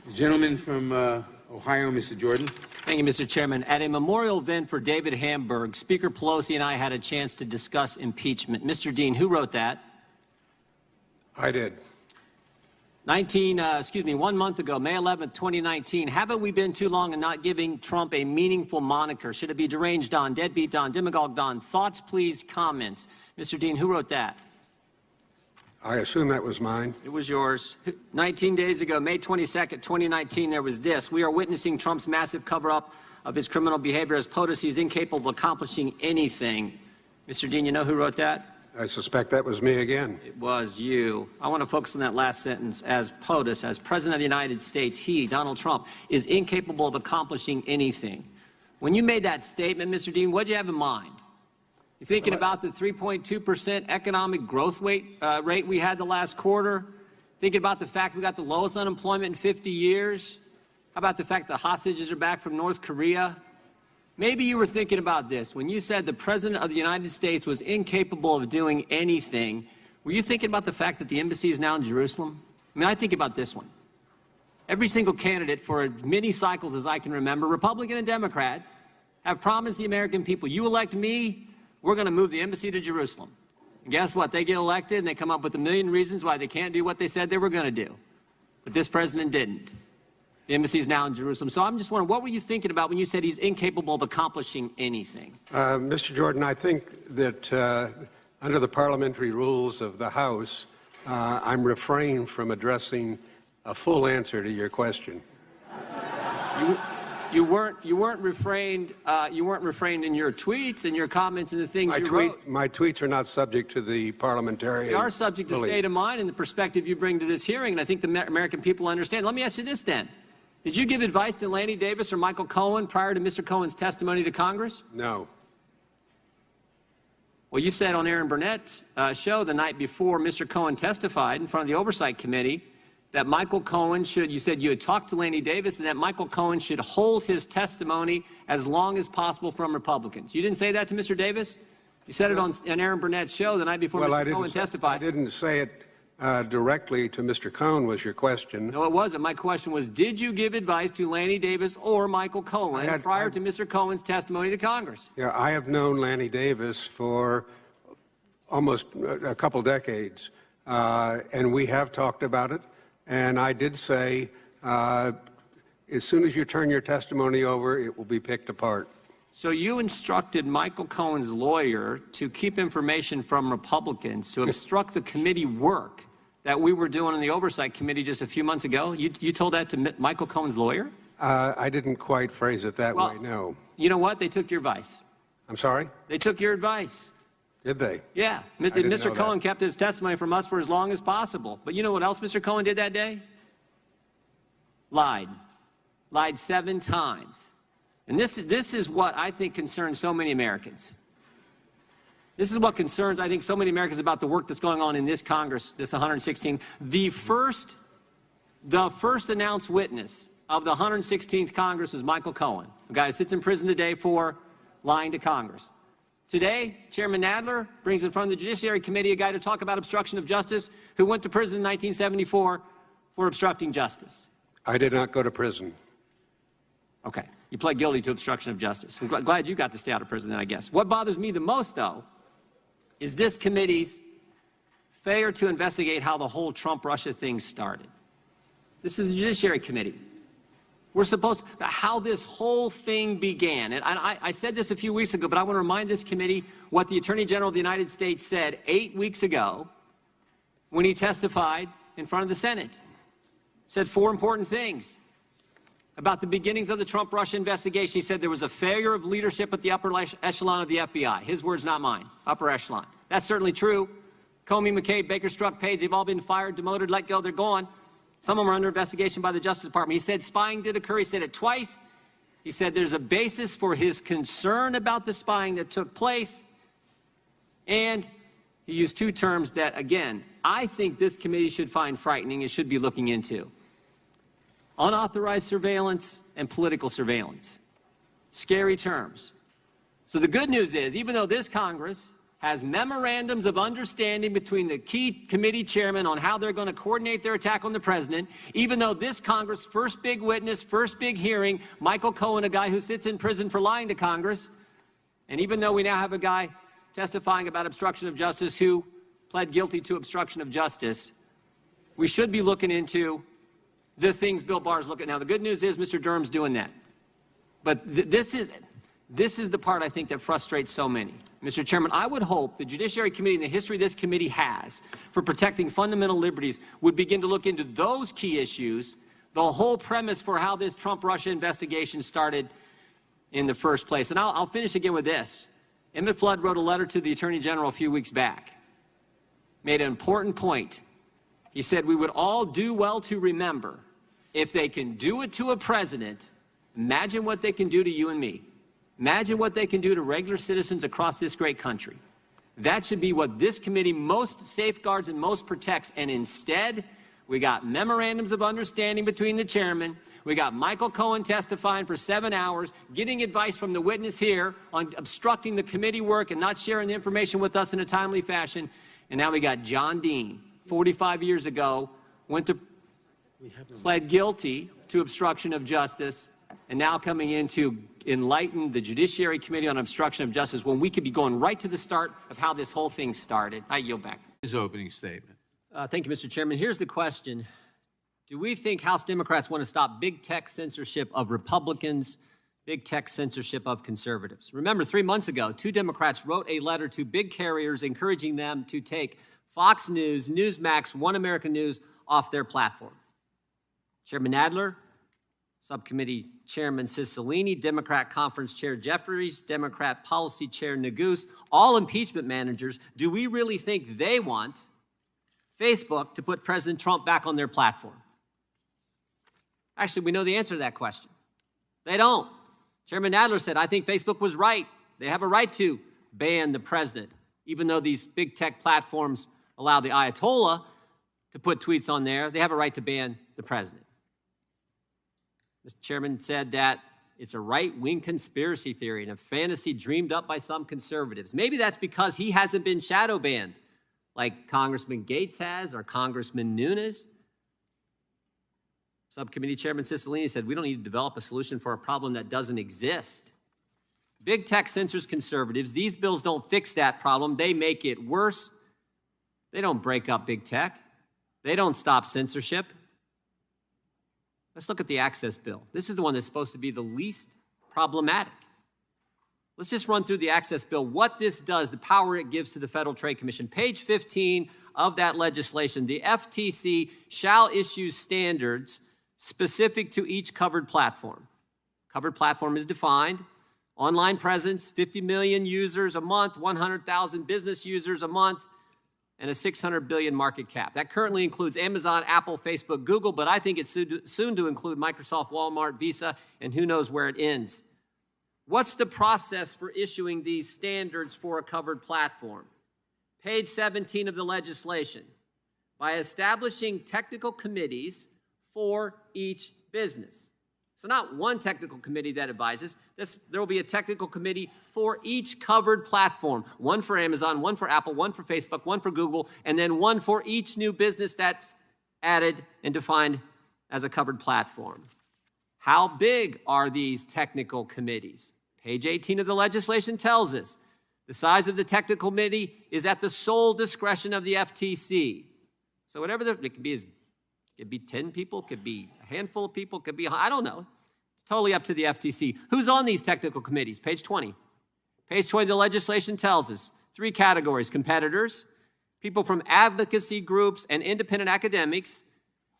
The gentleman from Ohio, Mr. Jordan. Thank you, Mr. Chairman. At a memorial event for David Hamburg, Speaker Pelosi and I had a chance to discuss impeachment. Mr. Dean, who wrote that? I did. 1 month ago, May 11th, 2019, haven't we been too long in not giving Trump a meaningful moniker? Should it be deranged Don, deadbeat Don, demagogue Don? Thoughts, please, comments. Mr. Dean, who wrote that? I assume that was mine. It was yours. 19 days ago, May 22nd, 2019, there was this. We are witnessing Trump's massive cover-up of his criminal behavior as POTUS. He's incapable of accomplishing anything. Mr. Dean, you know who wrote that? I suspect that was me again. It was you. I want to focus on that last sentence. As POTUS, as President of the United States, he, Donald Trump, is incapable of accomplishing anything. When you made that statement, Mr. Dean, what did you have in mind? You thinking about the 3.2% economic growth rate we had the last quarter? Thinking about the fact we got the lowest unemployment in 50 years? How about the fact the hostages are back from North Korea? Maybe you were thinking about this. When you said the President of the United States was incapable of doing anything, were you thinking about the fact that the embassy is now in Jerusalem? I mean, I think about this one. Every single candidate for as many cycles as I can remember, Republican and Democrat, have promised the American people, you elect me, we're going to move the embassy to Jerusalem. And guess what? They get elected and they come up with a million reasons why they can't do what they said they were going to do. But this president didn't. The embassy is now in Jerusalem. So I'm just wondering, what were you thinking about when you said he's incapable of accomplishing anything? Mr. Jordan, I think that under the parliamentary rules of the House, I'm refrained from addressing a full answer to your question. You weren't refrained in your tweets and your comments and the things you wrote. My tweets are not subject to the parliamentary. They are subject to state of mind and the perspective you bring to this hearing, and I think the American people understand. Let me ask you this then. Did you give advice to Lanny Davis or Michael Cohen prior to Mr. Cohen's testimony to Congress? No. Well, you said on Aaron Burnett's show the night before Mr. Cohen testified in front of the Oversight Committee that Michael Cohen should, you said you had talked to Lanny Davis and that Michael Cohen should hold his testimony as long as possible from Republicans. You didn't say that to Mr. Davis? You said it on Aaron Burnett's show the night before Mr. Cohen testified. I didn't say it directly to Mr. Cohen, was your question. No, it wasn't. My question was, did you give advice to Lanny Davis or Michael Cohen prior to Mr. Cohen's testimony to Congress? Yeah, I have known Lanny Davis for almost a couple decades, and we have talked about it. And I did say, as soon as you turn your testimony over, it will be picked apart. So you instructed Michael Cohen's lawyer to keep information from Republicans, to obstruct the committee work that we were doing in the Oversight Committee just a few months ago? You told that to Michael Cohen's lawyer? I didn't quite phrase it that way, no. You know what? They took your advice. I'm sorry? They took your advice. Did they? Yeah. Mr. Cohen kept his testimony from us for as long as possible. But you know what else Mr. Cohen did that day? Lied. Lied 7 times. And this is what I think concerns so many Americans. This is what concerns, I think, so many Americans about the work that's going on in this Congress, this 116. The first announced witness of the 116th Congress was Michael Cohen, a guy who sits in prison today for lying to Congress. Today, Chairman Nadler brings in front of the Judiciary Committee a guy to talk about obstruction of justice who went to prison in 1974 for obstructing justice. I did not go to prison. Okay. You pled guilty to obstruction of justice. I'm glad you got to stay out of prison then, I guess. What bothers me the most, though, is this committee's failure to investigate how the whole Trump-Russia thing started. This is the Judiciary Committee. We're supposed to, how this whole thing began. And I said this a few weeks ago, but I want to remind this committee what the Attorney General of the United States said 8 weeks ago when he testified in front of the Senate. Said 4 important things about the beginnings of the Trump-Russia investigation. He said there was a failure of leadership at the upper echelon of the FBI. His words, not mine. Upper echelon. That's certainly true. Comey, McCabe, Baker, Strzok, Page, they've all been fired, demoted, let go, they're gone. Some of them are under investigation by the Justice Department. He said spying did occur. He said it twice. He said there's a basis for his concern about the spying that took place. And he used 2 terms that, again, I think this committee should find frightening and should be looking into. Unauthorized surveillance and political surveillance. Scary terms. So the good news is, even though this Congress has memorandums of understanding between the key committee chairmen on how they're going to coordinate their attack on the president, even though this Congress' first big witness, first big hearing, Michael Cohen, a guy who sits in prison for lying to Congress, and even though we now have a guy testifying about obstruction of justice who pled guilty to obstruction of justice, we should be looking into the things Bill Barr's looking at. Now, the good news is Mr. Durham's doing that. But this is the part I think that frustrates so many. Mr. Chairman, I would hope the Judiciary Committee and the history this committee has for protecting fundamental liberties would begin to look into those key issues, the whole premise for how this Trump-Russia investigation started in the first place. And I'll finish again with this. Emmett Flood wrote a letter to the Attorney General a few weeks back, made an important point. He said, we would all do well to remember, if they can do it to a president, imagine what they can do to you and me. Imagine what they can do to regular citizens across this great country. That should be what this committee most safeguards and most protects. And instead, we got memorandums of understanding between the chairmen. We got Michael Cohen testifying for 7 hours, getting advice from the witness here on obstructing the committee work and not sharing the information with us in a timely fashion. And now we got John Dean, 45 years ago, pled guilty to obstruction of justice, and now coming in to enlighten the Judiciary Committee on Obstruction of Justice when we could be going right to the start of how this whole thing started. I yield back. His opening statement. Thank you, Mr. Chairman. Here's the question. Do we think House Democrats want to stop big tech censorship of Republicans, big tech censorship of conservatives? Remember, 3 months ago, 2 Democrats wrote a letter to big carriers encouraging them to take Fox News, Newsmax, One American News off their platform. Chairman Nadler, Subcommittee Chairman Cicilline, Democrat Conference Chair Jeffries, Democrat Policy Chair Neguse, all impeachment managers. Do we really think they want Facebook to put President Trump back on their platform? Actually, we know the answer to that question. They don't. Chairman Nadler said, I think Facebook was right. They have a right to ban the president, even though these big tech platforms allow the Ayatollah to put tweets on there. They have a right to ban the president. Mr. Chairman said that it's a right-wing conspiracy theory and a fantasy dreamed up by some conservatives. Maybe that's because he hasn't been shadow banned like Congressman Gates has or Congressman Nunes. Subcommittee Chairman Cicilline said, we don't need to develop a solution for a problem that doesn't exist. Big tech censors conservatives. These bills don't fix that problem. They make it worse. They don't break up big tech. They don't stop censorship. Let's look at the access bill. This is the one that's supposed to be the least problematic. Let's just run through the access bill, what this does, the power it gives to the Federal Trade Commission. Page 15 of that legislation, the FTC shall issue standards specific to each covered platform. Covered platform is defined. Online presence, 50 million users a month, 100,000 business users a month, and a $600 billion market cap. That currently includes Amazon, Apple, Facebook, Google, but I think it's soon to include Microsoft, Walmart, Visa, and who knows where it ends. What's the process for issuing these standards for a covered platform? Page 17 of the legislation. By establishing technical committees for each business. So not one technical committee that advises. There will be a technical committee for each covered platform. One for Amazon, one for Apple, one for Facebook, one for Google, and then one for each new business that's added and defined as a covered platform. How big are these technical committees? Page 18 of the legislation tells us the size of the technical committee is at the sole discretion of the FTC. So whatever it can be, it could be 10 people, it could be a handful of people, it could be, I don't know. It's totally up to the FTC. Who's on these technical committees? Page 20. Page 20 of the legislation tells us 3 categories: competitors, people from advocacy groups and independent academics,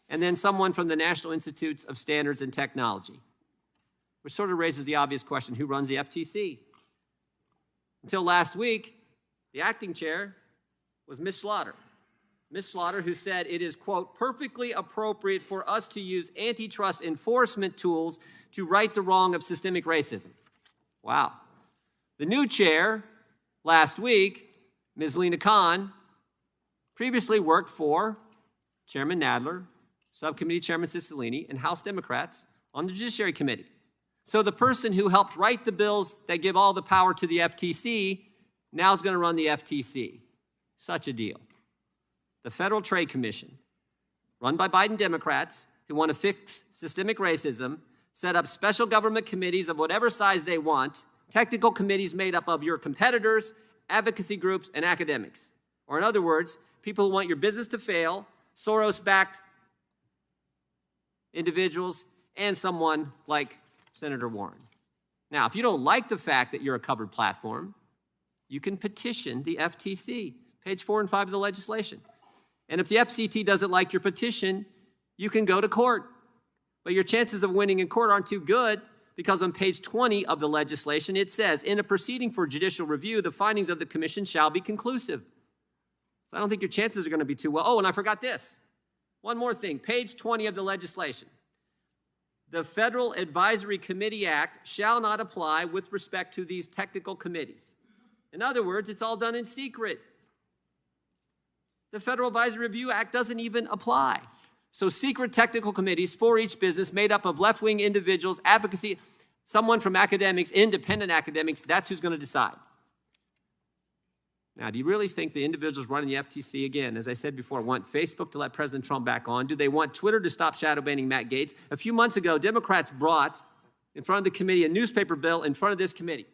and then someone from the National Institutes of Standards and Technology. Which sort of raises the obvious question, who runs the FTC? Until last week, the acting chair was Ms. Slaughter. Ms. Slaughter, who said it is, quote, perfectly appropriate for us to use antitrust enforcement tools to right the wrong of systemic racism. Wow. The new chair last week, Ms. Lena Khan, previously worked for Chairman Nadler, Subcommittee Chairman Cicilline, and House Democrats on the Judiciary Committee. So the person who helped write the bills that give all the power to the FTC now is going to run the FTC. Such a deal. The Federal Trade Commission, run by Biden Democrats who want to fix systemic racism, set up special government committees of whatever size they want, technical committees made up of your competitors, advocacy groups, and academics. Or in other words, people who want your business to fail, Soros-backed individuals, and someone like Senator Warren. Now, if you don't like the fact that you're a covered platform, you can petition the FTC, page 4 and 5 of the legislation. And if the FCT doesn't like your petition, you can go to court. But your chances of winning in court aren't too good because on page 20 of the legislation, it says, in a proceeding for judicial review, the findings of the commission shall be conclusive. So I don't think your chances are going to be too well. Oh, and I forgot this. One more thing, page 20 of the legislation. The Federal Advisory Committee Act shall not apply with respect to these technical committees. In other words, it's all done in secret. The Federal Advisory Review Act doesn't even apply. So secret technical committees for each business made up of left-wing individuals, advocacy, someone from academics, independent academics, that's who's going to decide. Now, do you really think the individuals running the FTC, again, as I said before, want Facebook to let President Trump back on? Do they want Twitter to stop shadow banning Matt Gaetz? A few months ago, Democrats brought in front of the committee a newspaper bill in front of this committee.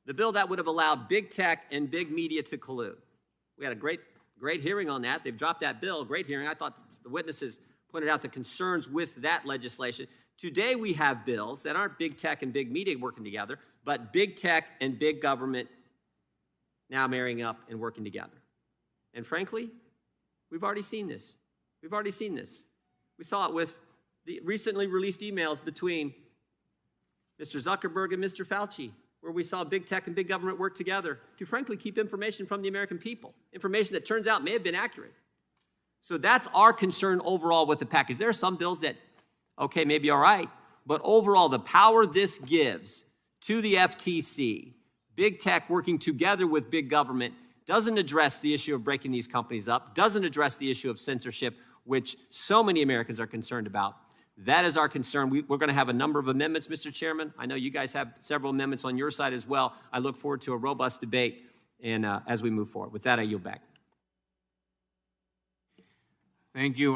The bill that would have allowed big tech and big media to collude. We had a great hearing on that. They've dropped that bill. Great hearing. I thought the witnesses pointed out the concerns with that legislation. Today we have bills that aren't big tech and big media working together, but big tech and big government now marrying up and working together. And frankly, we've already seen this. We've already seen this. We saw it with the recently released emails between Mr. Zuckerberg and Mr. Fauci, where we saw big tech and big government work together to frankly keep information from the American people, information that turns out may have been accurate. So that's our concern overall with the package. There are some bills that, okay, maybe all right, but overall the power this gives to the FTC, big tech working together with big government, doesn't address the issue of breaking these companies up, doesn't address the issue of censorship, which so many Americans are concerned about. That is our concern. We're going to have a number of amendments, Mr. Chairman. I know you guys have several amendments on your side as well. I look forward to a robust debate and as we move forward. With that, I yield back. Thank you.